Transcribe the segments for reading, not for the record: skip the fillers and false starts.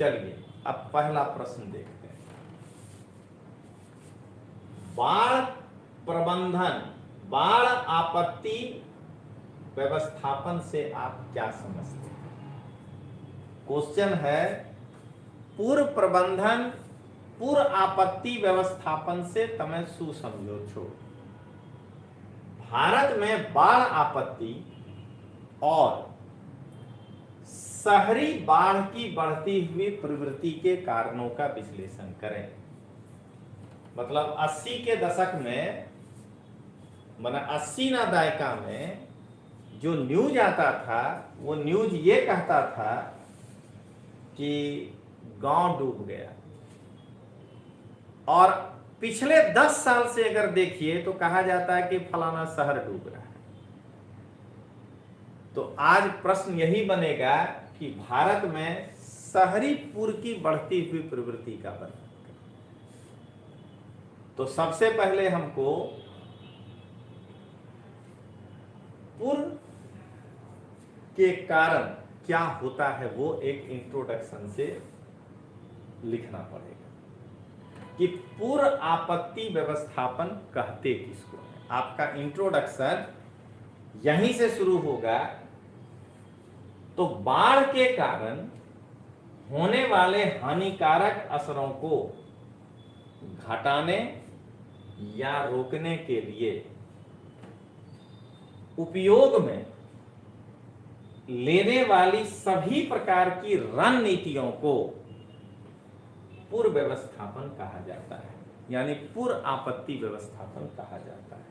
चलिए अब पहला प्रश्न देखते हैं। बाढ़ प्रबंधन, बाढ़ आपत्ति व्यवस्थापन से आप क्या समझते हैं? क्वेश्चन है पूर्व प्रबंधन पूर्व आपत्ति व्यवस्थापन से તમે શું સમજો છો? भारत में बाढ़ आपत्ति और शहरी बाढ़ की बढ़ती हुई प्रवृत्ति के कारणों का विश्लेषण करें। मतलब 80 के दशक में, माना 80 ना दायका में जो न्यूज आता था वो न्यूज ये कहता था कि गांव डूब गया, और पिछले 10 साल से अगर देखिए तो कहा जाता है कि फलाना शहर डूब रहा है। तो आज प्रश्न यही बनेगा कि भारत में शहरी पूर की बढ़ती हुई प्रवृत्ति का वर्णन करें। तो सबसे पहले हमको पूर्व के कारण क्या होता है वो एक इंट्रोडक्शन से लिखना पड़ेगा कि पूर्व आपत्ति व्यवस्थापन कहते किसको है। आपका इंट्रोडक्शन यहीं से शुरू होगा। तो बाढ़ के कारण होने वाले हानिकारक असरों को घटाने या रोकने के लिए उपयोग में लेने वाली सभी प्रकार की रणनीतियों को पूर्व व्यवस्थापन कहा जाता है, यानी पूर्व आपत्ति व्यवस्थापन कहा जाता है।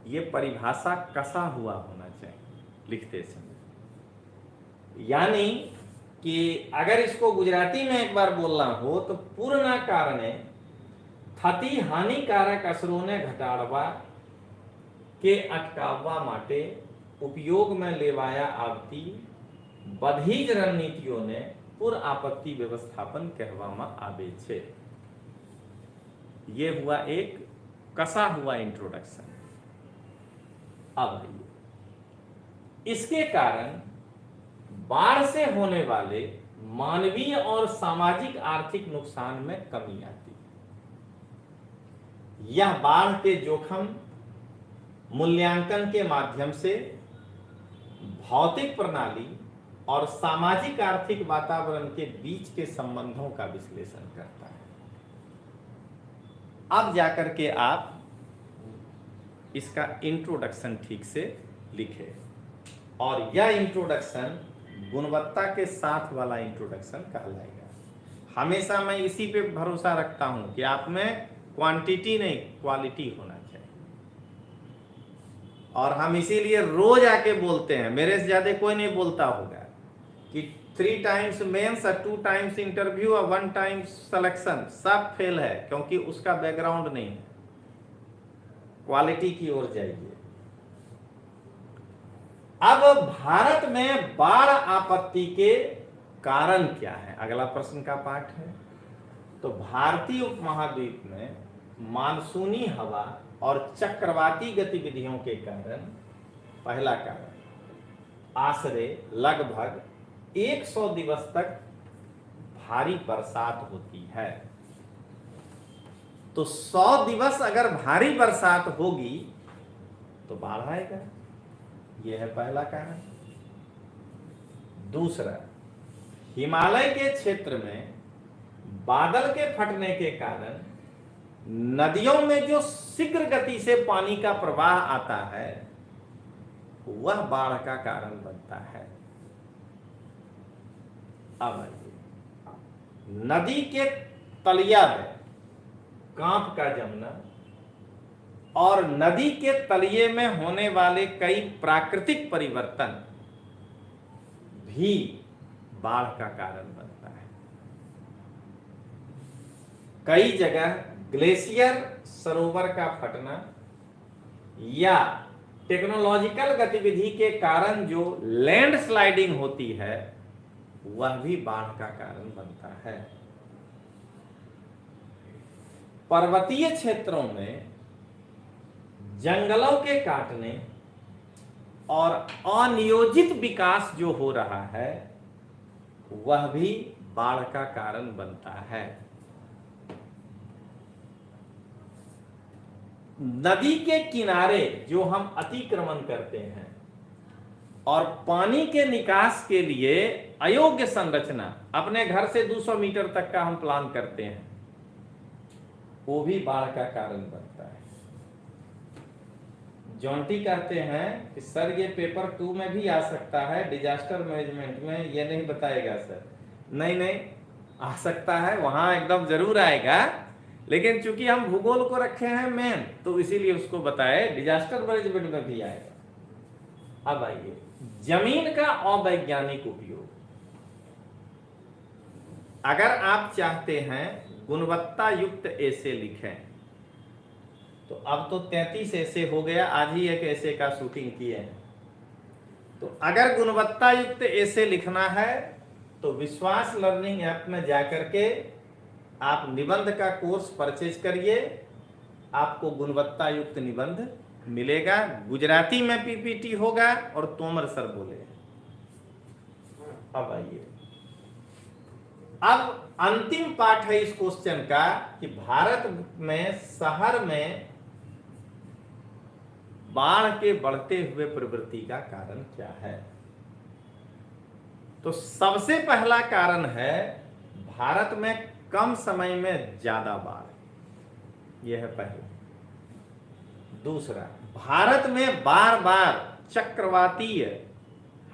यह परिभाषा कसा हुआ होना चाहिए लिखते समय। यानी कि अगर इसको गुजराती में एक बार बोलना हो तो पूर्णना कारणे थती हानिकारक असरोने घटाड़वा के अटकाववा माटे उपयोग में लेवाया आवती बधी ज रणनीतिओने पूर्व आपत्ति व्यवस्थापन कहवामां आवे छे। ये हुआ एक कसा हुआ इंट्रोडक्शन। अब इसके कारण बाढ़ से होने वाले मानवीय और सामाजिक आर्थिक नुकसान में कमी आती है। यह बाढ़ के जोखिम मूल्यांकन के माध्यम से भौतिक प्रणाली और सामाजिक आर्थिक वातावरण के बीच के संबंधों का विश्लेषण करता है। अब जाकर के आप इसका इंट्रोडक्शन ठीक से लिखें, और यह इंट्रोडक्शन गुणवत्ता के साथ वाला इंट्रोडक्शन कहलाएगा। हमेशा मैं इसी पे भरोसा रखता हूं कि आप में क्वांटिटी नहीं क्वालिटी होना चाहिए, और हम इसीलिए रोज आके बोलते हैं, मेरे से ज्यादा कोई नहीं बोलता होगा कि 3 टाइम्स मेंस और 2 टाइम्स इंटरव्यू और 1 टाइम सिलेक्शन सब फेल है, क्योंकि उसका बैकग्राउंड नहीं है। क्वालिटी की ओर जाइए। अब भारत में बाढ़ आपत्ति के कारण क्या है, अगला प्रश्न का पाठ है। तो भारतीय उपमहाद्वीप में मानसूनी हवा और चक्रवाती गतिविधियों के कारण, पहला कारण आश्रय लगभग 100 दिवस तक भारी बरसात होती है। तो 100 दिवस अगर भारी बरसात होगी तो बाढ़ आएगा। यह है पहला कारण। दूसरा, हिमालय के क्षेत्र में बादल के फटने के कारण नदियों में जो शीघ्र गति से पानी का प्रवाह आता है वह बाढ़ का कारण बनता है। अब नदी के तलिया में कांप का जमना और नदी के तलिए में होने वाले कई प्राकृतिक परिवर्तन भी बाढ़ का कारण बनता है। कई जगह ग्लेशियर सरोवर का फटना या टेक्नोलॉजिकल गतिविधि के कारण जो लैंड स्लाइडिंग होती है वह भी बाढ़ का कारण बनता है। पर्वतीय क्षेत्रों में जंगलों के काटने और अनियोजित विकास जो हो रहा है वह भी बाढ़ का कारण बनता है। नदी के किनारे जो हम अतिक्रमण करते हैं और पानी के निकास के लिए अयोग्य संरचना, अपने घर से 200 मीटर तक का हम प्लान करते हैं, वो भी बाढ़ का कारण बनता है। जॉन्टी कहते हैं कि सर ये पेपर 2 में भी आ सकता है, डिजास्टर मैनेजमेंट में ये नहीं बताएगा सर। नहीं नहीं, आ सकता है, वहां एकदम जरूर आएगा, लेकिन चूंकि हम भूगोल को रखे हैं मेन, तो इसीलिए उसको बताए डिजास्टर मैनेजमेंट में भी आएगा। अब आइए, जमीन का अवैज्ञानिक उपयोग। अगर आप चाहते हैं गुणवत्ता युक्त ऐसे लिखें, तो अब तो 33 ऐसे हो गया, आज ही एक ऐसे का शूटिंग किए हैं। तो अगर गुणवत्ता युक्त ऐसे लिखना है तो विश्वास लर्निंग ऐप में जाकर के आप निबंध का कोर्स परचेज करिए, आपको गुणवत्ता युक्त निबंध मिलेगा। गुजराती में पीपीटी होगा और तोमर सर बोले। अब आइए, अब अंतिम पार्ट है इस क्वेश्चन का कि भारत में शहर में बाढ़ के बढ़ते हुए प्रवृत्ति का कारण क्या है। तो सबसे पहला कारण है भारत में कम समय में ज्यादा बाढ़, यह है पहला। दूसरा, भारत में बार बार चक्रवातीय,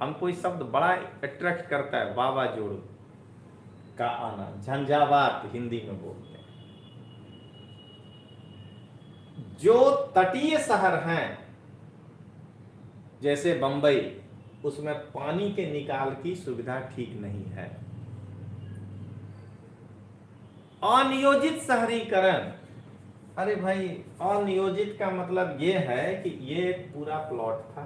हम कोई शब्द बड़ा अट्रैक्ट करता है, वावाजोड़ का आना, झंझावात हिंदी में बोलते हैं। जो तटीय शहर हैं जैसे बंबई, उसमें पानी के निकाल की सुविधा ठीक नहीं है। अनियोजित शहरीकरण, अरे भाई अनियोजित का मतलब ये है कि ये एक पूरा प्लॉट था,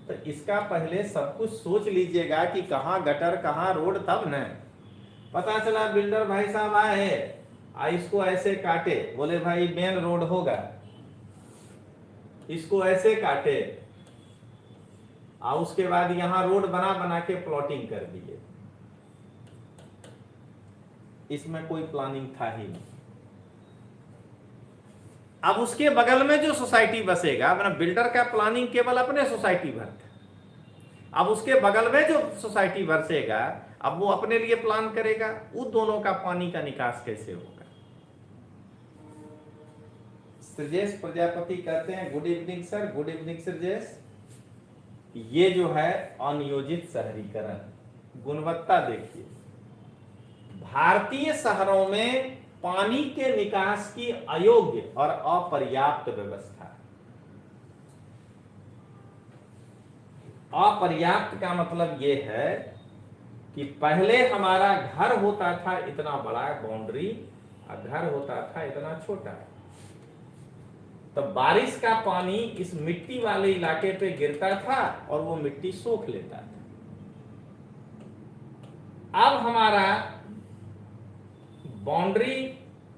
तो इसका पहले सब कुछ सोच लीजिएगा कि कहां गटर कहां रोड, तब न पता चला बिल्डर भाई साहब आए इसको ऐसे काटे, बोले भाई मेन रोड होगा, इसको ऐसे काटे, और उसके बाद यहां रोड बना बना के प्लॉटिंग कर दिए। इसमें कोई प्लानिंग था ही नहीं। अब उसके बगल में जो सोसाइटी बसेगा, अपना बिल्डर का प्लानिंग केवल अपने सोसाइटी भर था। अब उसके बगल में जो सोसाइटी बसेगा, अब वो अपने लिए प्लान करेगा, उन दोनों का पानी का निकास कैसे होगा। श्रजेश प्रजापति कहते हैं good evening sir. Good evening Shrajesh. ये जो है अनियोजित शहरीकरण, गुणवत्ता देखिए, भारतीय शहरों में पानी के निकास की अयोग्य और अपर्याप्त व्यवस्था। अपर्याप्त का मतलब यह है कि पहले हमारा घर होता था इतना बड़ा बाउंड्री, और घर होता था इतना छोटा, तो बारिश का पानी इस मिट्टी वाले इलाके पे गिरता था और वो मिट्टी सोख लेता था। अब हमारा बाउंड्री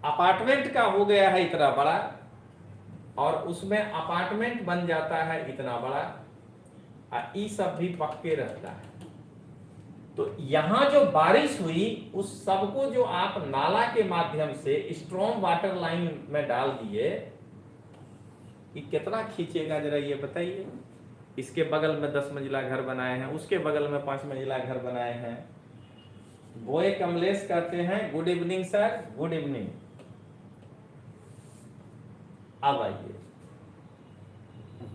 अपार्टमेंट का हो गया है इतना बड़ा, और उसमें अपार्टमेंट बन जाता है इतना बड़ा, और ये सब भी पक्के रहता है। तो यहां जो बारिश हुई उस सबको जो आप नाला के माध्यम से स्ट्रॉन्ग वाटर लाइन में डाल दिए, कि कितना खींचेगा जरा ये बताइए। इसके बगल में 10 मंजिला घर बनाए हैं, उसके बगल में 5 मंजिला घर बनाए हैं। बोए कमलेश कहते हैं good evening sir. Good evening. अब आइए,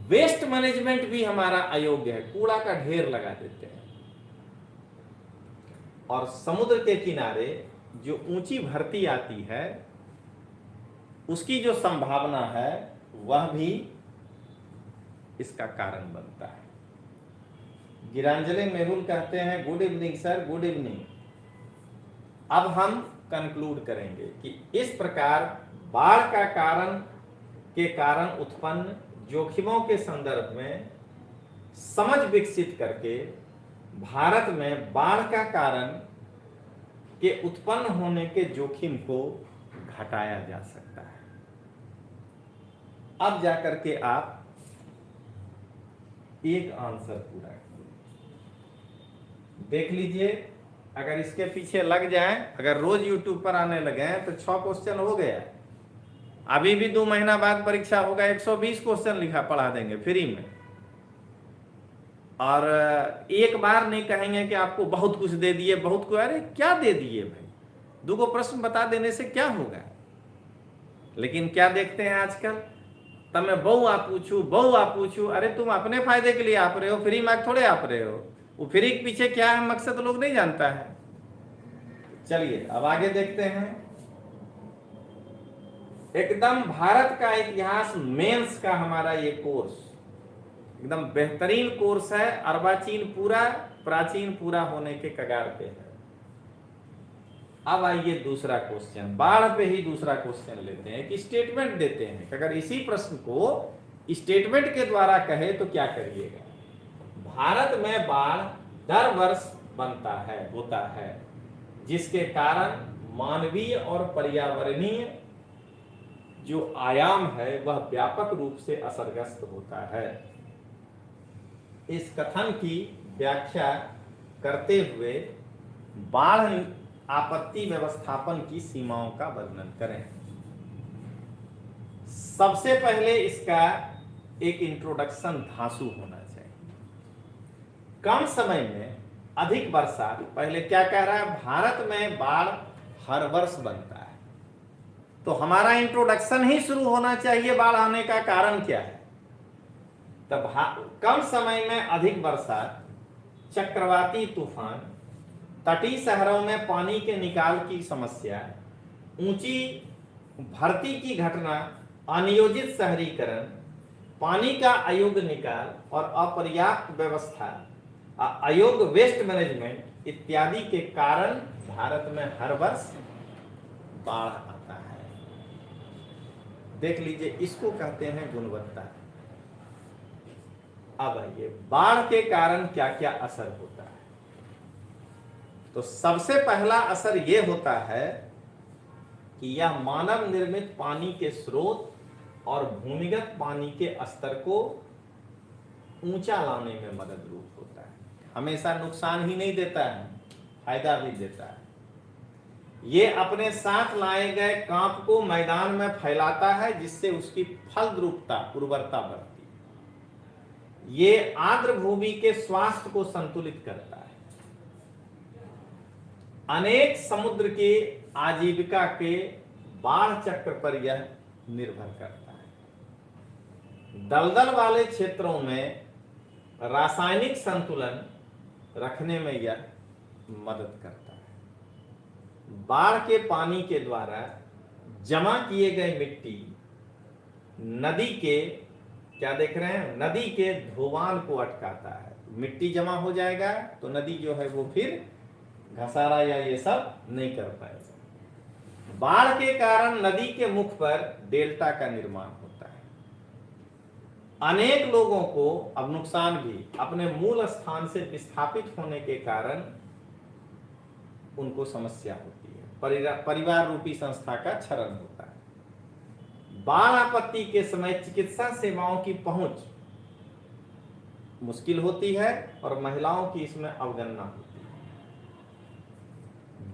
वेस्ट मैनेजमेंट भी हमारा अयोग्य है, कूड़ा का ढेर लगा देते हैं। और समुद्र के किनारे जो ऊंची भरती आती है, उसकी जो संभावना है वह भी इसका कारण बनता है। गिरांजले मेहुल कहते हैं good evening sir. Good evening. अब हम कंक्लूड करेंगे कि इस प्रकार बाढ़ का कारण उत्पन्न जोखिमों के संदर्भ में समझ विकसित करके भारत में बाढ़ का कारण के उत्पन्न होने के जोखिम को घटाया जा सकता है। अब जाकर के आप एक आंसर पूरा कीजिए। देख लीजिए, अगर इसके पीछे लग जाए, अगर रोज यूट्यूब पर आने लगे तो 6 क्वेश्चन हो गया। अभी भी 2 महीना बाद परीक्षा होगा, 120 क्वेश्चन लिखा पढ़ा देंगे फ्री में। और एक बार नहीं कहेंगे कि आपको बहुत कुछ दे दिए, बहुत कुछ। अरे क्या दे दिए भाई, 2 प्रश्न बता देने से क्या होगा। लेकिन क्या देखते हैं आजकल, तब मैं बहु आप पूछू। अरे तुम अपने फायदे के लिए आप रहे हो, फ्री मार्क थोड़े आप रहे हो। वो फ्री के पीछे क्या है मकसद लोग नहीं जानता है। चलिए अब आगे देखते हैं। एकदम भारत का इतिहास मेंस का हमारा ये कोर्स एकदम बेहतरीन कोर्स है। अर्वाचीन पूरा, प्राचीन पूरा होने के कगार पे है। अब आइए दूसरा क्वेश्चन, बाढ़ पे ही दूसरा क्वेश्चन लेते हैं। कि स्टेटमेंट देते हैं, अगर इसी प्रश्न को स्टेटमेंट के द्वारा कहे तो क्या करिएगा। भारत में बाढ़ दर वर्ष होता है, जिसके कारण मानवीय और पर्यावरणीय जो आयाम है वह व्यापक रूप से असरग्रस्त होता है। इस कथन की व्याख्या करते हुए बाढ़ आपत्ति व्यवस्थापन की सीमाओं का वर्णन करें। सबसे पहले इसका एक इंट्रोडक्शन धांसू होना चाहिए। कम समय में अधिक वर्षा, पहले क्या कह रहा है, भारत में बाढ़ हर वर्ष बनता है। तो हमारा इंट्रोडक्शन ही शुरू होना चाहिए, बाढ़ आने का कारण क्या है। तब कम समय में अधिक वर्षा, चक्रवाती तूफान, तटीय शहरों में पानी के निकाल की समस्या, ऊंची भर्ती की घटना, अनियोजित शहरीकरण, पानी का अयोग्य निकाल और अपर्याप्त व्यवस्था, अयोग्य वेस्ट मैनेजमेंट इत्यादि के कारण भारत में हर वर्ष बाढ़ आता है। देख लीजिए, इसको कहते हैं गुणवत्ता। अब आइए, बाढ़ के कारण क्या क्या असर होता है। तो सबसे पहला असर यह होता है कि यह मानव निर्मित पानी के स्रोत और भूमिगत पानी के स्तर को ऊंचा लाने में मदद रूप होता है। हमेशा नुकसान ही नहीं देता है, फायदा भी देता है। ये अपने साथ लाए गए कांप को मैदान में फैलाता है, जिससे उसकी फलद्रुपता, उर्वरता बढ़ती है। ये आर्द्र भूमि के स्वास्थ्य को संतुलित करता है। अनेक समुद्र की आजीविका के बाढ़ चक्र पर यह निर्भर करता है। दलदल वाले क्षेत्रों में रासायनिक संतुलन रखने में यह मदद करता है। बाढ़ के पानी के द्वारा जमा किए गए मिट्टी नदी के, क्या देख रहे हैं, नदी के धोवान को अटकाता है। मिट्टी जमा हो जाएगा तो नदी जो है वो फिर घसारा या ये सब नहीं कर पाएगा। बाढ़ के कारण नदी के मुख पर डेल्टा का निर्माण होता है। अनेक लोगों को अब नुकसान भी, अपने मूल स्थान से विस्थापित होने के कारण उनको समस्या होती है। परिवार रूपी संस्था का क्षरण होता है। बाढ़ आपत्ति के समय चिकित्सा सेवाओं की पहुंच मुश्किल होती है और महिलाओं की इसमें अवगणना होती है।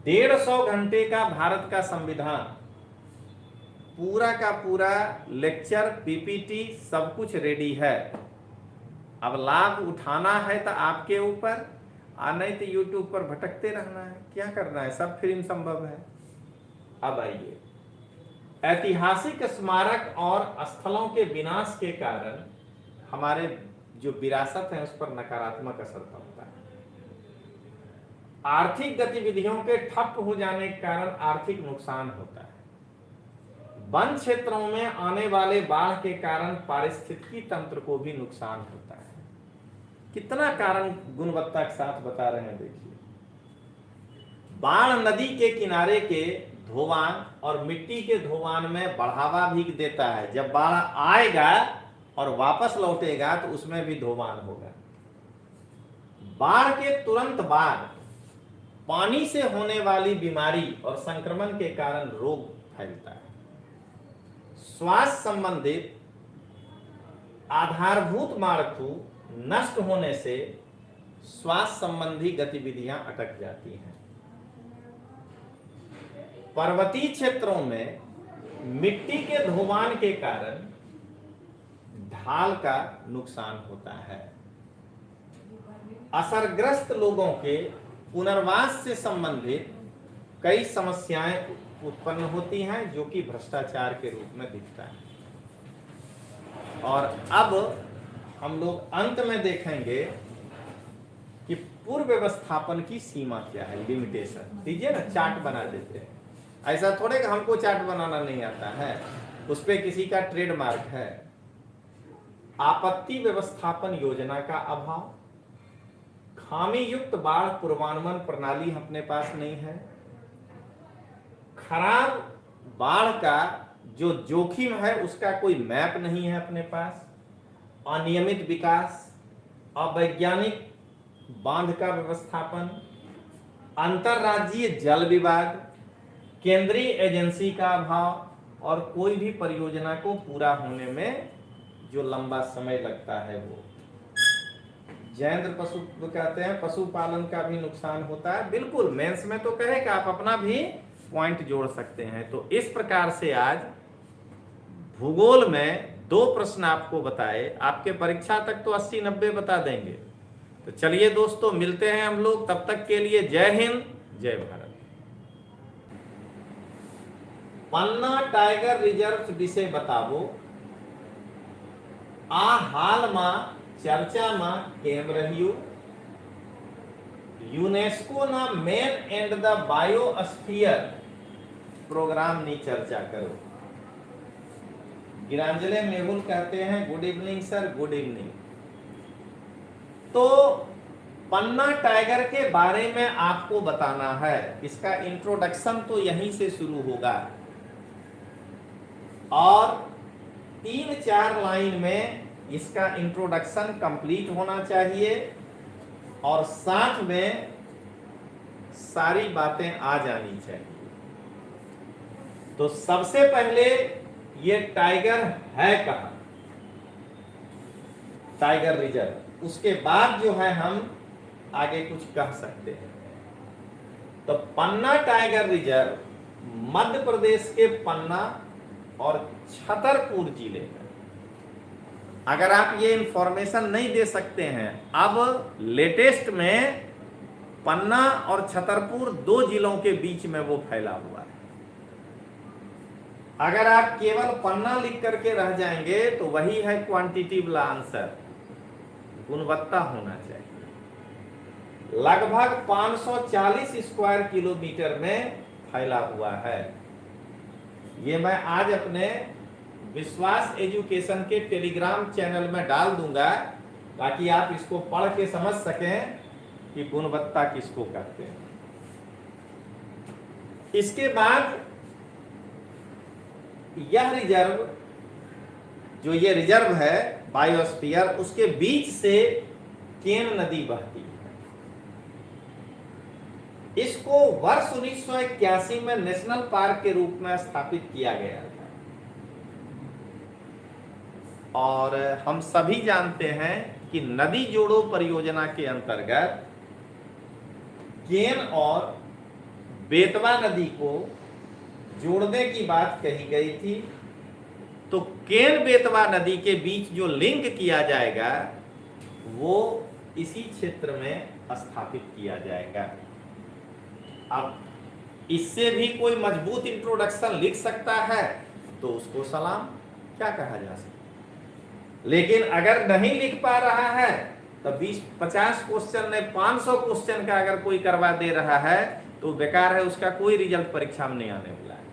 150 घंटे का भारत का संविधान, पूरा का पूरा लेक्चर, पीपीटी सब कुछ रेडी है। अब लाभ उठाना है तो आपके ऊपर, नहीं तो यूट्यूब पर भटकते रहना है। क्या करना है, सब फ्री संभव है। अब आइए, ऐतिहासिक स्मारक और स्थलों के विनाश के कारण हमारे जो विरासत है उस पर नकारात्मक असर पड़ता है। आर्थिक गतिविधियों के ठप हो जाने के कारण आर्थिक नुकसान होता है। वन क्षेत्रों में आने वाले बाढ़ के कारण पारिस्थितिकी तंत्र को भी नुकसान होता है। कितना कारण गुणवत्ता के साथ बता रहे हैं, देखिए। बाढ़ नदी के किनारे के धोवान और मिट्टी के धोवान में बढ़ावा भी देता है। जब बाढ़ आएगा और वापस लौटेगा तो उसमें भी धोवान होगा। बाढ़ के तुरंत बाद पानी से होने वाली बीमारी और संक्रमण के कारण रोग फैलता है। स्वास्थ्य संबंधित आधारभूत मानकों नष्ट होने से स्वास्थ्य संबंधी गतिविधियां अटक जाती हैं। पर्वतीय क्षेत्रों में मिट्टी के धोवान के कारण ढाल का नुकसान होता है। असरग्रस्त लोगों के पुनर्वास से संबंधित कई समस्याएं उत्पन्न होती हैं, जो कि भ्रष्टाचार के रूप में दिखता है। और अब हम लोग अंत में देखेंगे कि पूर्व व्यवस्थापन की सीमा क्या है, लिमिटेशन। दीजिए ना, चार्ट बना देते हैं। ऐसा थोड़े कि हमको चार्ट बनाना नहीं आता है, उस पे किसी का ट्रेडमार्क है। आपत्ति व्यवस्थापन योजना का अभाव, खामी युक्त बाढ़ पूर्वानुमान प्रणाली अपने पास नहीं है, खराब बाढ़ का जो जोखिम है उसका कोई मैप नहीं है अपने पास, अनियमित विकास, अवैज्ञानिक बांध का व्यवस्थापन, अंतरराज्यीय जल विवाद, केंद्रीय एजेंसी का अभाव और कोई भी परियोजना को पूरा होने में जो लंबा समय लगता है वो। जयेंद्र पशु कहते हैं पशुपालन का भी नुकसान होता है। बिल्कुल, मेंस में तो कहेगा, आप अपना भी पॉइंट जोड़ सकते हैं। तो इस प्रकार से आज भूगोल में 2 प्रश्न आपको बताए, आपके परीक्षा तक तो 80-90 बता देंगे। तो चलिए दोस्तों, मिलते हैं हम लोग, तब तक के लिए जय हिंद, जय भारत। पन्ना टाइगर रिजर्व विषय बतावो, आ हाल में चर्चा में केम रह्यु, यूनेस्को ना man and the biosphere programme नी चर्चा करो। गिरांजले मेहुल कहते हैं good evening sir, good evening. तो पन्ना टाइगर के बारे में आपको बताना है, इसका इंट्रोडक्शन तो यहीं से शुरू होगा और 3-4 लाइन में इसका इंट्रोडक्शन कंप्लीट होना चाहिए और साथ में सारी बातें आ जानी चाहिए। तो सबसे पहले ये टाइगर है कहां, टाइगर रिजर्व, उसके बाद जो है हम आगे कुछ कह सकते हैं। तो पन्ना टाइगर रिजर्व मध्य प्रदेश के पन्ना और छतरपुर जिले में। अगर आप ये इंफॉर्मेशन नहीं दे सकते हैं, अब लेटेस्ट में पन्ना और छतरपुर 2 जिलों के बीच में वो फैला हुआ है। अगर आप केवल पन्ना लिख करके रह जाएंगे तो वही है क्वांटिटिव आंसर, गुणवत्ता होना चाहिए। लगभग 540 स्क्वायर किलोमीटर में फैला हुआ है। ये मैं आज अपने विश्वास एजुकेशन के टेलीग्राम चैनल में डाल दूंगा, ताकि आप इसको पढ़ के समझ सकें कि गुणवत्ता किसको कहते हैं। इसके बाद यह रिजर्व, जो ये रिजर्व है बायोस्फीयर, उसके बीच से केन नदी बहती है। इसको वर्ष 1981 में नेशनल पार्क के रूप में स्थापित किया गया था। और हम सभी जानते हैं कि नदी जोड़ो परियोजना के अंतर्गत केन और बेतवा नदी को जोड़ने की बात कही गई थी। तो केन बेतवा नदी के बीच जो लिंक किया जाएगा वो इसी क्षेत्र में स्थापित किया जाएगा। अब इससे भी कोई मजबूत इंट्रोडक्शन लिख सकता है तो उसको सलाम, क्या कहा जा सकता। लेकिन अगर नहीं लिख पा रहा है तो 20-50 क्वेश्चन ने 500 क्वेश्चन का अगर कोई करवा दे रहा है तो बेकार है, उसका कोई रिजल्ट परीक्षा में नहीं आने वाला है।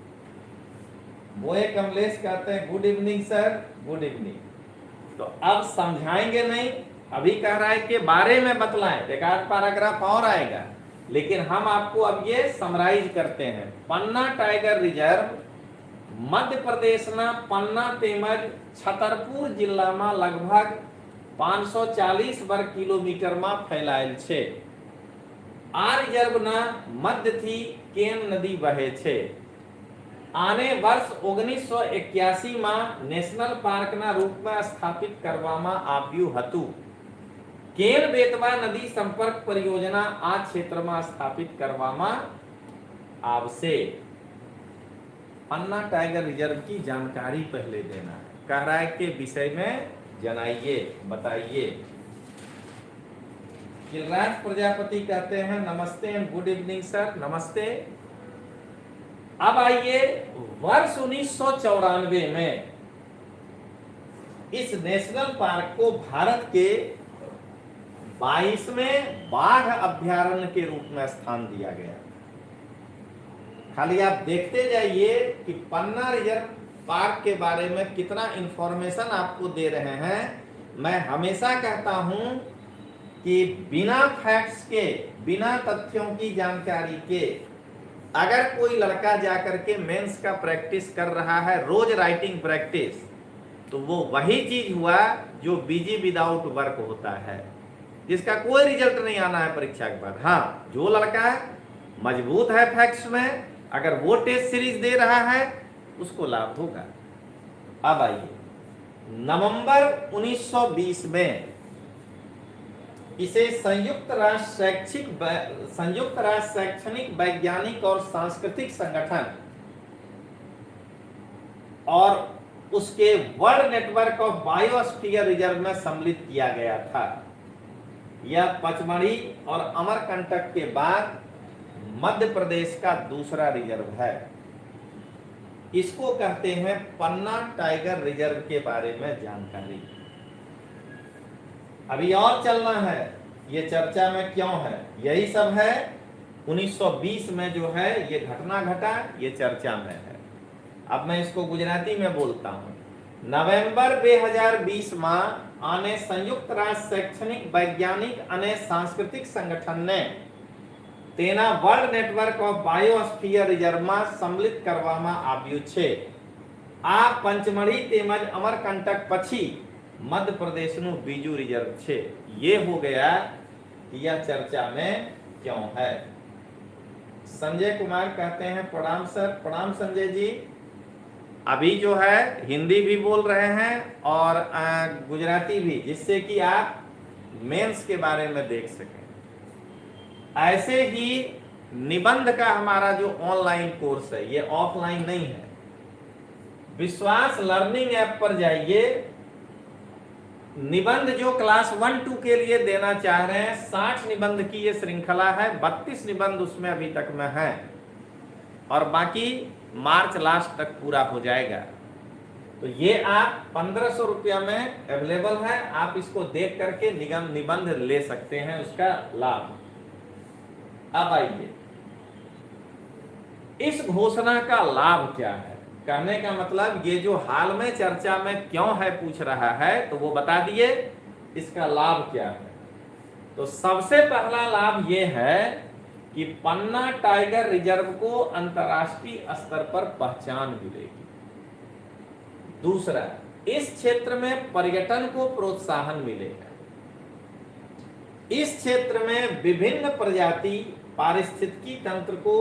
मोए कमलेश कहते हैं good evening sir, good evening. तो अब समझाएंगे नहीं, अभी कह रहा है कि बारे में बतलाएं, एक आध पैराग्राफ और आएगा, लेकिन हम आपको अब ये समराइज करते हैं। पन्ना टाइगर रिजर्व मध्य प्रदेश ना पन्ना तेमज छतरपुर जिला में लगभग 540 वर्ग किलोमीटर में फैलाયેલ છે। આ रिजर्व ना मध्य थी केन नदी बहे छे। आने वर्ष 1981 में नेशनल पार्क ना रूप में स्थापित करवामा આવ્યું હતું। केन बेतवा नदी संपर्क परियोजना आ क्षेत्र में स्थापित करवामा आवशे। पन्ना टाइगर रिजर्व की जानकारी पहले देना है, कह रहा है के विषय में जनाइए, बताइए। गिरिराज प्रजापति कहते हैं नमस्ते एंड गुड इवनिंग सर। नमस्ते। अब आइए, वर्ष 1994 में इस नेशनल पार्क को भारत के 22वें बाघ अभ्यारण्य के रूप में स्थान दिया गया। खाली आप देखते जाइए कि पन्ना रिजर्व पार्क के बारे में कितना इंफॉर्मेशन आपको दे रहे हैं। मैं हमेशा कहता हूं कि बिना फैक्ट्स के, बिना तथ्यों की जानकारी के अगर कोई लड़का जाकर के मेंस का प्रैक्टिस कर रहा है, रोज राइटिंग प्रैक्टिस, तो वो वही चीज हुआ जो बीजी विदाउट वर्क होता है, जिसका कोई रिजल्ट नहीं आना है परीक्षा के बाद। हाँ, जो लड़का मजबूत है फैक्ट्स में, अगर वो टेस्ट सीरीज दे रहा है उसको लाभ होगा। अब आइए, नवंबर 1920 में इसे संयुक्त राष्ट्र शैक्षणिक, वैज्ञानिक और सांस्कृतिक संगठन और उसके world network of biosphere reserve में सम्मिलित किया गया था। यह पचमढ़ी और अमरकंटक के बाद मध्य प्रदेश का दूसरा रिजर्व है। इसको कहते हैं पन्ना टाइगर रिजर्व के बारे में जानकारी। अभी और चलना है, ये चर्चा में क्यों है, यही सब है। 1920 में जो है ये घटना घटा, ये चर्चा में है। अब मैं इसको गुजराती में बोलता हूं। नवंबर 2020 में आने संयुक्त राष्ट्र शैक्षणिक, वैज्ञानिक અને सांस्कृतिक संगठन ने તેના વર્લ્ડ નેટવર્ક ઓફ બાયોસ્ફિયર રિઝર્વમાં सम्मिलित કરવામાં આવ્યું છે। આ પંચમढ़ी તેમજ અમરકંટક પછી मध्य प्रदेश નું બીજું रिजर्व છે। ये हो गया कि यह चर्चा में क्यों है। संजय कुमार कहते हैं प्रणाम सर। प्रणाम संजय जी। अभी जो है हिंदी भी बोल रहे हैं और गुजराती भी, जिससे कि आप मेंस के बारे में देख सकें। ऐसे ही निबंध का हमारा जो ऑनलाइन कोर्स है, ये ऑफलाइन नहीं है। विश्वास लर्निंग ऐप पर जाइए, निबंध जो क्लास 1-2 के लिए देना चाह रहे हैं, 60 निबंध की ये श्रृंखला है। 32 निबंध उसमें अभी तक में है और बाकी मार्च लास्ट तक पूरा हो जाएगा। तो ये आप 1500 रुपया में अवेलेबल है। आप इसको देख करके निबंध ले सकते हैं, उसका लाभ। अब आइए, इस घोषणा का लाभ क्या है। कहने का मतलब ये जो हाल में चर्चा में क्यों है पूछ रहा है, तो वो बता दिए इसका लाभ क्या है। तो सबसे पहला लाभ ये है कि पन्ना टाइगर रिजर्व को अंतर्राष्ट्रीय स्तर पर पहचान मिलेगी। दूसरा, इस क्षेत्र में पर्यटन को प्रोत्साहन मिलेगा। इस क्षेत्र में विभिन्न प्रजाति पारिस्थितिकी तंत्र को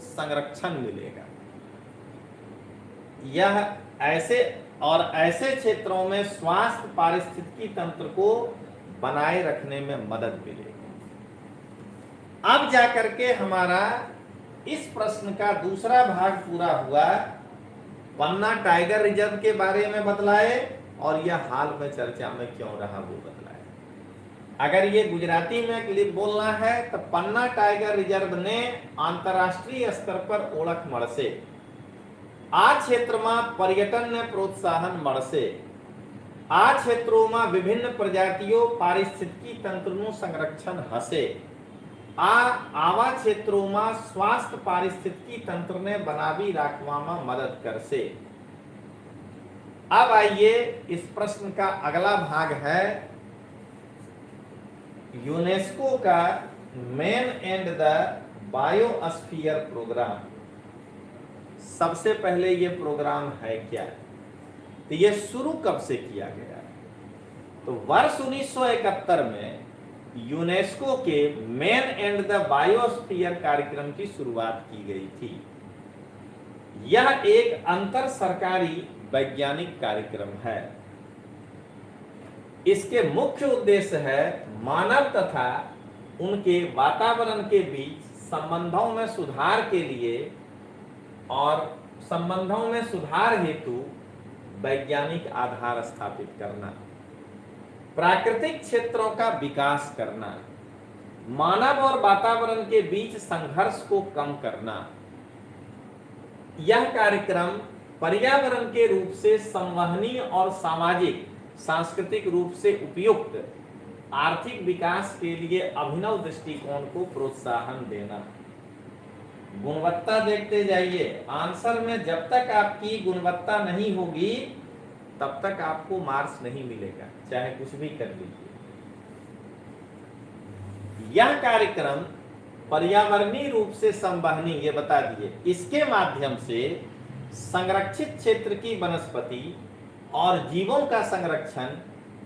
संरक्षण मिलेगा। यह ऐसे क्षेत्रों में स्वास्थ्य पारिस्थितिकी तंत्र को बनाए रखने में मदद मिलेगी। अब जाकर के हमारा इस प्रश्न का दूसरा भाग पूरा हुआ। पन्ना टाइगर रिजर्व के बारे में बतलाए और यह हाल में चर्चा में क्यों रहा वो बतलाए। अगर ये गुजराती में क्लिप बोलना है तो पन्ना टाइगर रिजर्व ने आंतरराष्ट्रीय स्तर पर ओळख મળશે। આ ક્ષેત્રમાં पर्यटनને પ્રોત્સાહન મળશે। આ ક્ષેત્રોમાં વિભિન્ન પ્રજાતિઓ પારિસ્थितिकी તંત્રનું સંરક્ષણ હશે। આવા ક્ષેત્રોમાં સ્વાસ્થ્ય પારિસ્थितिकी તંત્રને બનાવી રાખવામાં મદદ કરશે। अब आइए, इस प्रश्न का अगला भाग है यूनेस्को का man and the biosphere programme. सबसे पहले ये प्रोग्राम है क्या, तो ये शुरू कब से किया गया है। तो वर्ष 1971 में यूनेस्को के मैन एंड द बायोस्फीयर कार्यक्रम की शुरुआत की गई थी। यह एक अंतर सरकारी वैज्ञानिक कार्यक्रम है। इसके मुख्य उद्देश्य है मानव तथा उनके वातावरण के बीच संबंधों में सुधार के लिए और संबंधों में सुधार हेतु वैज्ञानिक आधार स्थापित करना, प्राकृतिक क्षेत्रों का विकास करना, मानव और वातावरण के बीच संघर्ष को कम करना। यह कार्यक्रम पर्यावरण के रूप से संवहनीय और सामाजिक सांस्कृतिक रूप से उपयुक्त आर्थिक विकास के लिए अभिनव दृष्टिकोण को प्रोत्साहन देना। गुणवत्ता देखते जाइए, आंसर में जब तक आपकी गुणवत्ता नहीं होगी तब तक आपको मार्क्स नहीं मिलेगा, चाहे कुछ भी कर लीजिए। यह कार्यक्रम पर्यावरणीय रूप से संवहनीय, ये बता दिए, इसके माध्यम से संरक्षित क्षेत्र की वनस्पति और जीवों का संरक्षण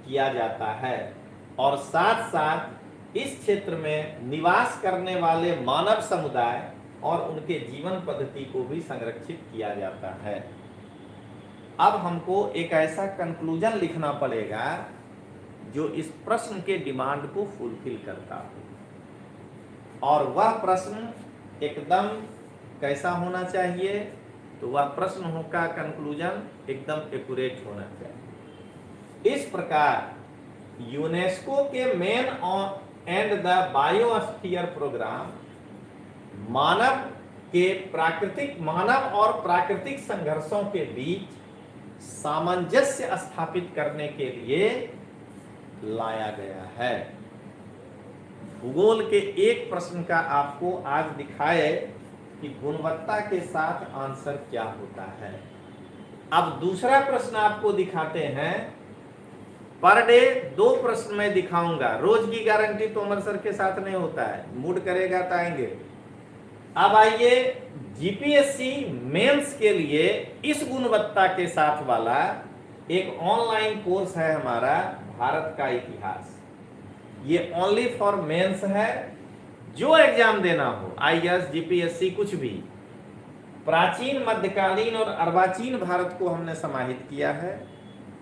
किया जाता है और साथ साथ इस क्षेत्र में निवास करने वाले मानव समुदाय और उनके जीवन पद्धति को भी संरक्षित किया जाता है। अब हमको एक ऐसा कंक्लूजन लिखना पड़ेगा जो इस प्रश्न के डिमांड को फुलफिल करता हो, और वह प्रश्न एकदम कैसा होना चाहिए, तो वह प्रश्न का कंक्लूजन एकदम एक्यूरेट होना चाहिए। इस प्रकार यूनेस्को के man and the biosphere programme मानव और प्राकृतिक संघर्षों के बीच सामंजस्य स्थापित करने के लिए लाया गया है। भूगोल के एक प्रश्न का आपको आज दिखाए कि गुणवत्ता के साथ आंसर क्या होता है। अब दूसरा प्रश्न आपको दिखाते हैं। पर डे 2 प्रश्न मैं दिखाऊंगा, रोज की गारंटी तोमर सर के साथ नहीं होता है, मूड करेगा तो आएंगे। अब आइए, जीपीएससी मेंस के लिए इस गुणवत्ता के साथ वाला एक ऑनलाइन कोर्स है हमारा, भारत का इतिहास। ये ओनली फॉर मेंस है, जो एग्जाम देना हो, आईएएस, जीपीएससी, कुछ भी। प्राचीन, मध्यकालीन और अर्वाचीन भारत को हमने समाहित किया है।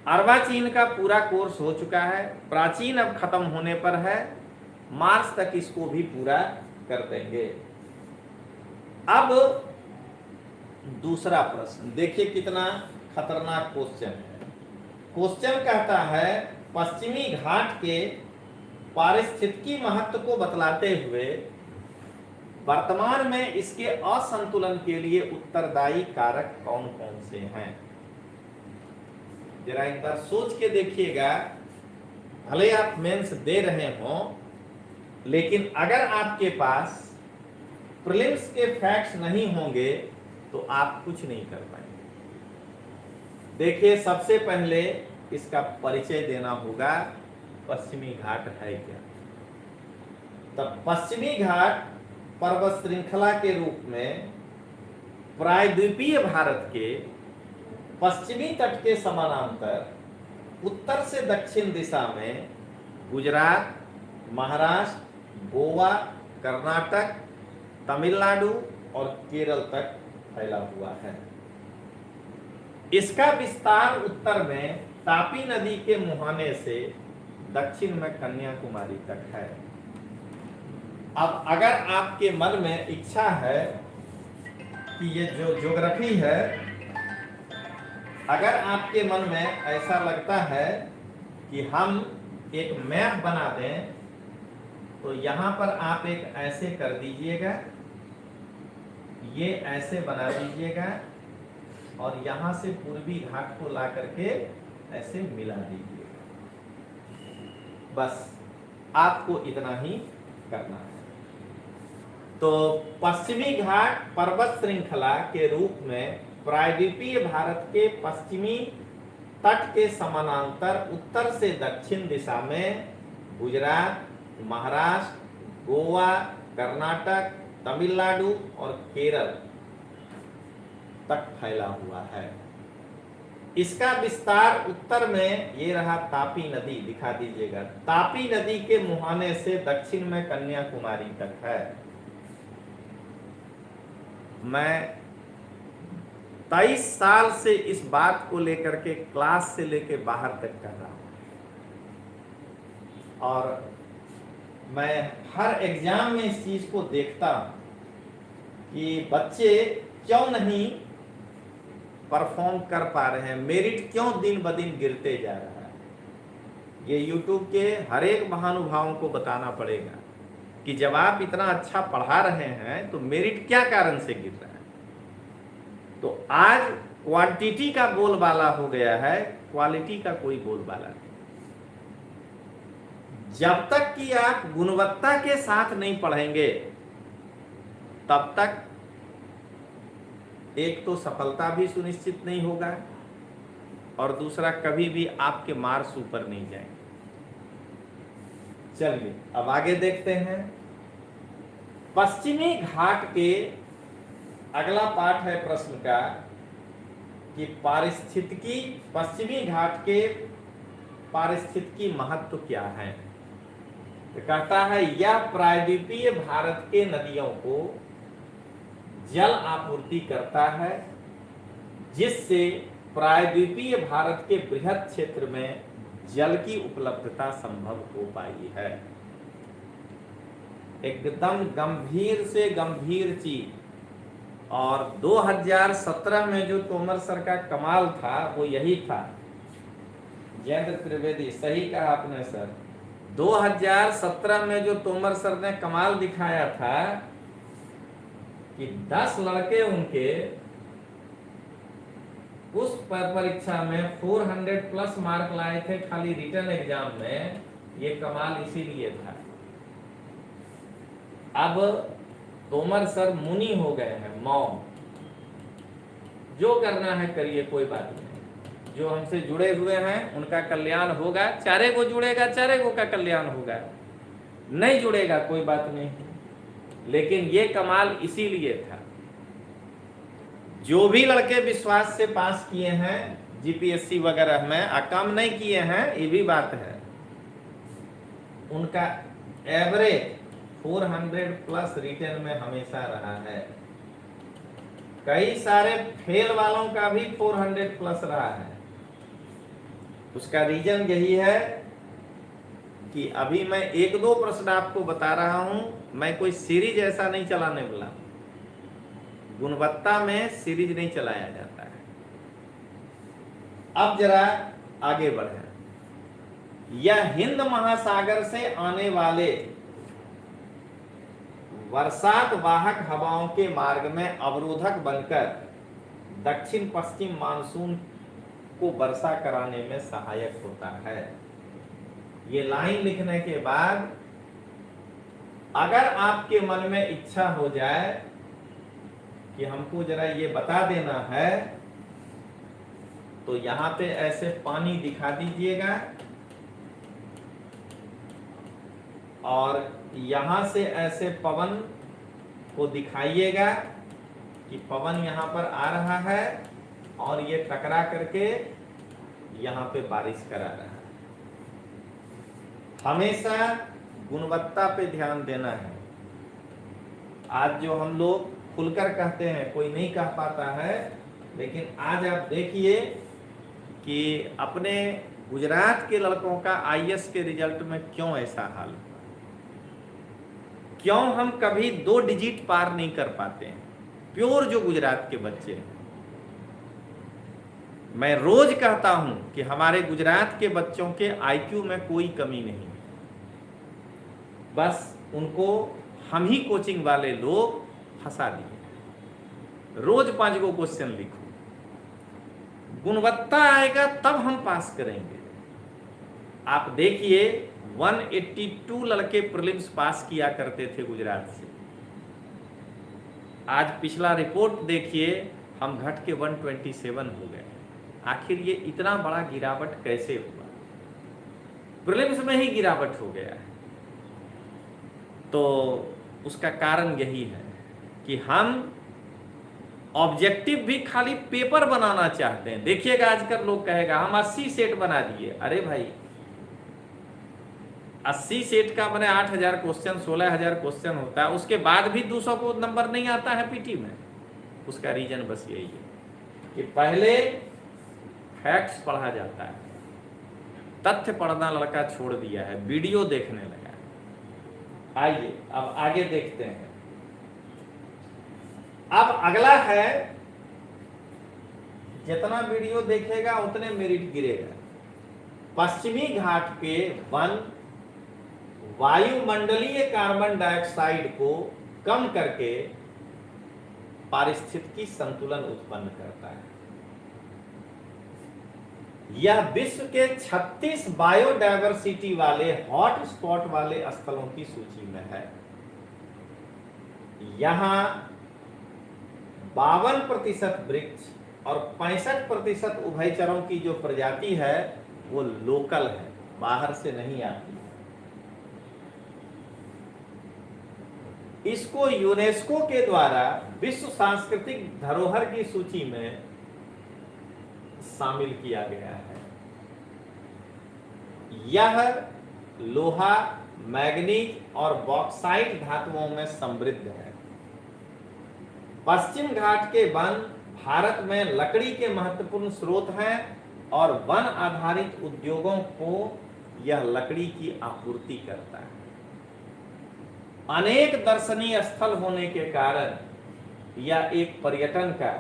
अर्वाचीन का पूरा कोर्स हो चुका है, प्राचीन अब खत्म होने पर है, मार्च तक इसको भी पूरा कर देंगे। अब दूसरा प्रश्न देखिए, कितना खतरनाक क्वेश्चन है। क्वेश्चन कहता है, पश्चिमी घाट के पारिस्थितिकी महत्व को बतलाते हुए वर्तमान में इसके असंतुलन के लिए उत्तरदायी कारक कौन कौन से हैं। जरा एक बार सोच के देखिएगा। भले आप मेंस दे रहे हो, लेकिन अगर आपके पास प्रीलिम्स के फैक्ट्स नहीं होंगे तो आप कुछ नहीं कर पाएंगे। देखिए, सबसे पहले इसका परिचय देना होगा, पश्चिमी घाट है क्या। तब पश्चिमी घाट पर्वत श्रृंखला के रूप में प्रायद्वीपीय भारत के पश्चिमी तट के समानांतर उत्तर से दक्षिण दिशा में गुजरात, महाराष्ट्र, गोवा, कर्नाटक, तमिलनाडु और केरल तक फैला हुआ है। इसका विस्तार उत्तर में तापी नदी के मुहाने से दक्षिण में कन्याकुमारी तक है। अब अगर आपके मन में इच्छा है कि ये जो ज्योग्राफी है, अगर आपके मन में ऐसा लगता है कि हम एक मैप बना दें, तो यहाँ पर आप एक ऐसे कर दीजिएगा, ये ऐसे बना दीजिएगा और यहाँ से पूर्वी घाट को ला करके ऐसे मिला दीजिएगा। बस आपको इतना ही करना है। तो पश्चिमी घाट पर्वत श्रृंखला के रूप में प्रायद्वीपीय भारत के पश्चिमी तट के समानांतर उत्तर से दक्षिण दिशा में गुजरात, महाराष्ट्र, गोवा, कर्नाटक, तमिलनाडु और केरल तक फैला हुआ है। इसका विस्तार उत्तर में, ये रहा तापी नदी, दिखा दीजिएगा, तापी नदी के मुहाने से दक्षिण में कन्याकुमारी तक है। मैं 23 साल से इस बात को लेकर के क्लास से लेकर बाहर तक कर रहा हूं। और मैं हर एग्जाम में इस चीज को देखता हूं कि बच्चे क्यों नहीं परफॉर्म कर पा रहे हैं, मेरिट क्यों दिन ब दिन गिरते जा रहा है। ये यूट्यूब के हर एक महानुभावों को बताना पड़ेगा कि जब आप इतना अच्छा पढ़ा रहे हैं तो मेरिट क्या कारण से गिर रहा है। तो आज क्वांटिटी का बोलबाला हो गया है, क्वालिटी का कोई बोलबाला नहीं। जब तक कि आप गुणवत्ता के साथ नहीं पढ़ेंगे तब तक एक तो सफलता भी सुनिश्चित नहीं होगा और दूसरा कभी भी आपके मार्क्स ऊपर नहीं जाएंगे। चलिए अब आगे देखते हैं। पश्चिमी घाट के अगला पाठ है प्रश्न का कि पारिस्थितिकी, पश्चिमी घाट के पारिस्थितिकी महत्व क्या है। तो कहता है यह प्रायद्वीपीय भारत के नदियों को जल आपूर्ति करता है, जिससे प्रायद्वीपीय भारत के बृहद क्षेत्र में जल की उपलब्धता संभव हो पाई है। एकदम गंभीर से गंभीर चीज। और 2017 में जो तोमर सर का कमाल था वो यही था। जयेंद्र त्रिवेदी, सही कहा आपने सर। 2017 में जो तोमर सर ने कमाल दिखाया था कि 10 लड़के उनके उस परीक्षा में 400 प्लस मार्क लाए थे खाली रिटन एग्जाम में। ये कमाल इसीलिए था। अब तोमर सर मुनि हो गए हैं, मौन। जो करना है करिए, कोई बात नहीं। जो हमसे जुड़े हुए हैं उनका कल्याण होगा। चारे को जुड़ेगा, चारे को का कल्याण होगा। नहीं जुड़ेगा कोई बात नहीं, लेकिन ये कमाल इसीलिए था। जो भी लड़के विश्वास से पास किए हैं जीपीएससी वगैरह में, कम नहीं किए हैं, ये भी बात है, उनका एवरेज 400 प्लस रिटर्न में हमेशा रहा है। कई सारे फेल वालों का भी 400 प्लस रहा है। उसका रीजन यही है कि अभी मैं 1-2 प्रश्न आपको बता रहा हूं। मैं कोई सीरीज ऐसा नहीं चलाने वाला। गुणवत्ता में सीरीज नहीं चलाया जाता है। अब जरा आगे बढ़े। यह हिंद महासागर से आने वाले वर्षात वाहक हवाओं के मार्ग में अवरोधक बनकर दक्षिण पश्चिम मानसून को वर्षा कराने में सहायक होता है। ये लाइन लिखने के बाद अगर आपके मन में इच्छा हो जाए कि हमको जरा ये बता देना है, तो यहां पे ऐसे पानी दिखा दीजिएगा और यहां से ऐसे पवन को दिखाइएगा कि पवन यहां पर आ रहा है और ये टकरा करके यहां पे बारिश करा रहा है। हमेशा गुणवत्ता पे ध्यान देना है। आज जो हम लोग खुलकर कहते हैं, कोई नहीं कह पाता है, लेकिन आज आप देखिए कि अपने गुजरात के लड़कों का आईएएस के रिजल्ट में क्यों ऐसा हाल है। क्यों हम कभी 2 डिजिट पार नहीं कर पाते हैं। प्योर जो गुजरात के बच्चे हैं, मैं रोज कहता हूं कि हमारे गुजरात के बच्चों के आईक्यू में कोई कमी नहीं, बस उनको हम ही कोचिंग वाले लोग फंसा दिए। रोज 5 गो क्वेश्चन लिखो, गुणवत्ता आएगा तब हम पास करेंगे। आप देखिए 182 लड़के प्रीलिम्स पास किया करते थे गुजरात से। आज पिछला रिपोर्ट देखिए, हम घट के 127 हो गए। आखिर ये इतना बड़ा गिरावट कैसे हुआ? प्रीलिम्स में ही गिरावट हो गया है। तो उसका कारण यही है कि हम ऑब्जेक्टिव भी खाली पेपर बनाना चाहते हैं। देखिएगा आजकल लोग कहेगा हम 80 सेट बना दिए। अरे भाई 80 सेट का मैंने 8000 क्वेश्चन 16000 क्वेश्चन होता है, उसके बाद भी 200 को नंबर नहीं आता है पीटी में। उसका रीजन बस यही है कि पहले फैक्ट्स पढ़ा जाता है, तथ्य पढ़ना लड़का छोड़ दिया है, वीडियो देखने लगा है। आइए अब आगे देखते हैं। अब अगला है, जितना वीडियो देखेगा उतने मेरिट गिरेगा। पश्चिमी घाट के वन वायुमंडलीय कार्बन डाइऑक्साइड को कम करके पारिस्थितिकी संतुलन उत्पन्न करता है। यह विश्व के 36 बायोडायवर्सिटी वाले हॉट स्पॉट वाले स्थलों की सूची में है। यहां 52% वृक्ष और 65% उभयचरों की जो प्रजाति है वो लोकल है, बाहर से नहीं आती। इसको यूनेस्को के द्वारा विश्व सांस्कृतिक धरोहर की सूची में शामिल किया गया है। यह लोहा, मैग्नीज और बॉक्साइट धातुओं में समृद्ध है। पश्चिम घाट के वन भारत में लकड़ी के महत्वपूर्ण स्रोत हैं और वन आधारित उद्योगों को यह लकड़ी की आपूर्ति करता है। अनेक दर्शनीय स्थल होने के कारण यह एक पर्यटन का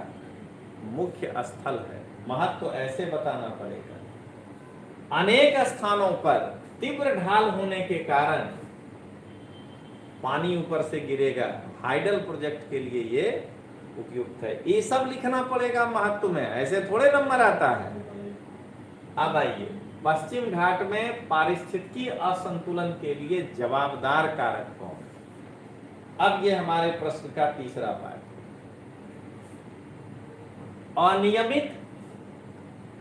मुख्य स्थल है। महत्व ऐसे बताना पड़ेगा। अनेक स्थानों पर तीव्र ढाल होने के कारण पानी ऊपर से गिरेगा। हाइडल प्रोजेक्ट के लिए ये उपयुक्त है। ये सब लिखना पड़ेगा महत्व में, ऐसे थोड़े नंबर आता है। अब आइए, पश्चिम घाट में पारिस्थितिकी असंतुलन के लिए जवाबदार कारक कौन? अब ये हमारे प्रश्न का तीसरा पार्ट। अनियमित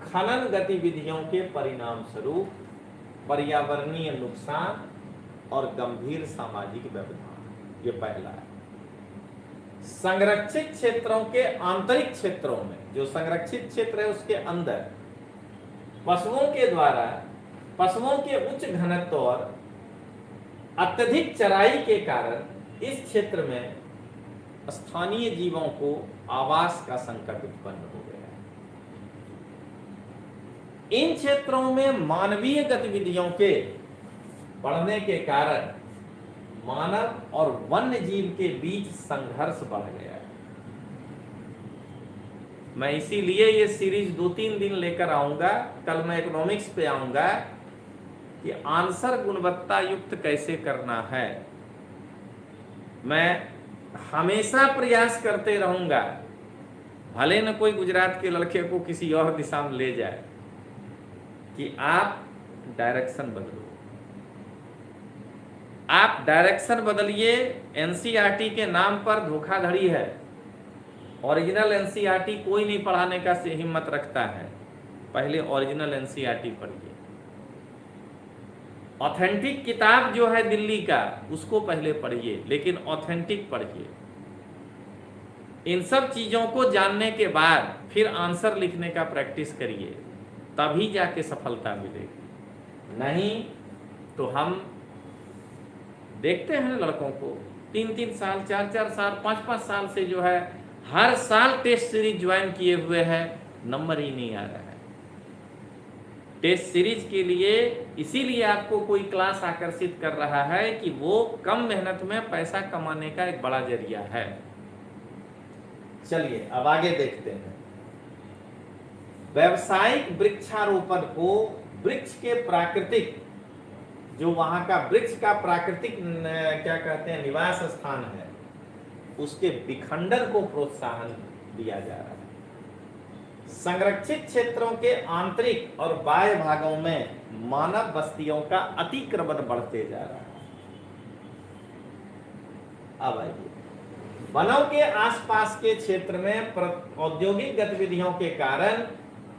खनन गतिविधियों के परिणाम स्वरूप पर्यावरणीय नुकसान और गंभीर सामाजिक व्यवधान, ये पहला है। संरक्षित क्षेत्रों के आंतरिक क्षेत्रों में, जो संरक्षित क्षेत्र है उसके अंदर पशुओं के द्वारा पशुओं के उच्च घनत्व और अत्यधिक चराई के कारण इस क्षेत्र में स्थानीय जीवों को आवास का संकट उत्पन्न हो गया है। इन क्षेत्रों में मानवीय गतिविधियों के बढ़ने के कारण मानव और वन्य जीव के बीच संघर्ष बढ़ गया है। मैं इसीलिए ये सीरीज 2-3 दिन लेकर आऊंगा। कल मैं इकोनॉमिक्स पे आऊंगा कि आंसर गुणवत्ता युक्त कैसे करना है। मैं हमेशा प्रयास करते रहूंगा, भले न कोई गुजरात के लड़के को किसी और दिशा में ले जाए, कि आप डायरेक्शन बदलो। आप डायरेक्शन बदलिए। एनसीईआरटी के नाम पर धोखाधड़ी है। ओरिजिनल एनसीईआरटी कोई नहीं पढ़ाने का से हिम्मत रखता है। पहले ओरिजिनल एनसीईआरटी पढ़िए। ऑथेंटिक किताब जो है दिल्ली का, उसको पहले पढ़िए, लेकिन ऑथेंटिक पढ़िए। इन सब चीजों को जानने के बाद फिर आंसर लिखने का प्रैक्टिस करिए, तभी जाके सफलता मिलेगी। नहीं तो हम देखते हैं लड़कों को 3-3 साल, 4-4 साल, 5-5 साल से जो है हर साल टेस्ट सीरीज ज्वाइन किए हुए हैं, नंबर ही नहीं आ रहा है। टेस्ट सीरीज के लिए इसीलिए आपको कोई क्लास आकर्षित कर रहा है कि वो कम मेहनत में पैसा कमाने का एक बड़ा जरिया है। चलिए अब आगे देखते हैं। व्यावसायिक वृक्षारोपण को वृक्ष के प्राकृतिक, जो वहां का वृक्ष का प्राकृतिक क्या कहते हैं निवास स्थान है, उसके विखंडन को प्रोत्साहन दिया जा रहा है। संरक्षित क्षेत्रों के आंतरिक और बाह्य भागों में मानव बस्तियों का अतिक्रमण बढ़ते जा रहा है। अब आइए, वनों के आसपास के क्षेत्र में औद्योगिक गतिविधियों के कारण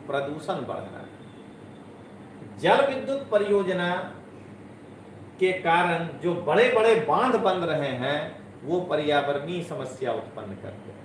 प्रदूषण बढ़ रहा है। जल विद्युत परियोजना के कारण जो बड़े बड़े बांध बन रहे हैं वो पर्यावरणीय समस्या उत्पन्न करते हैं।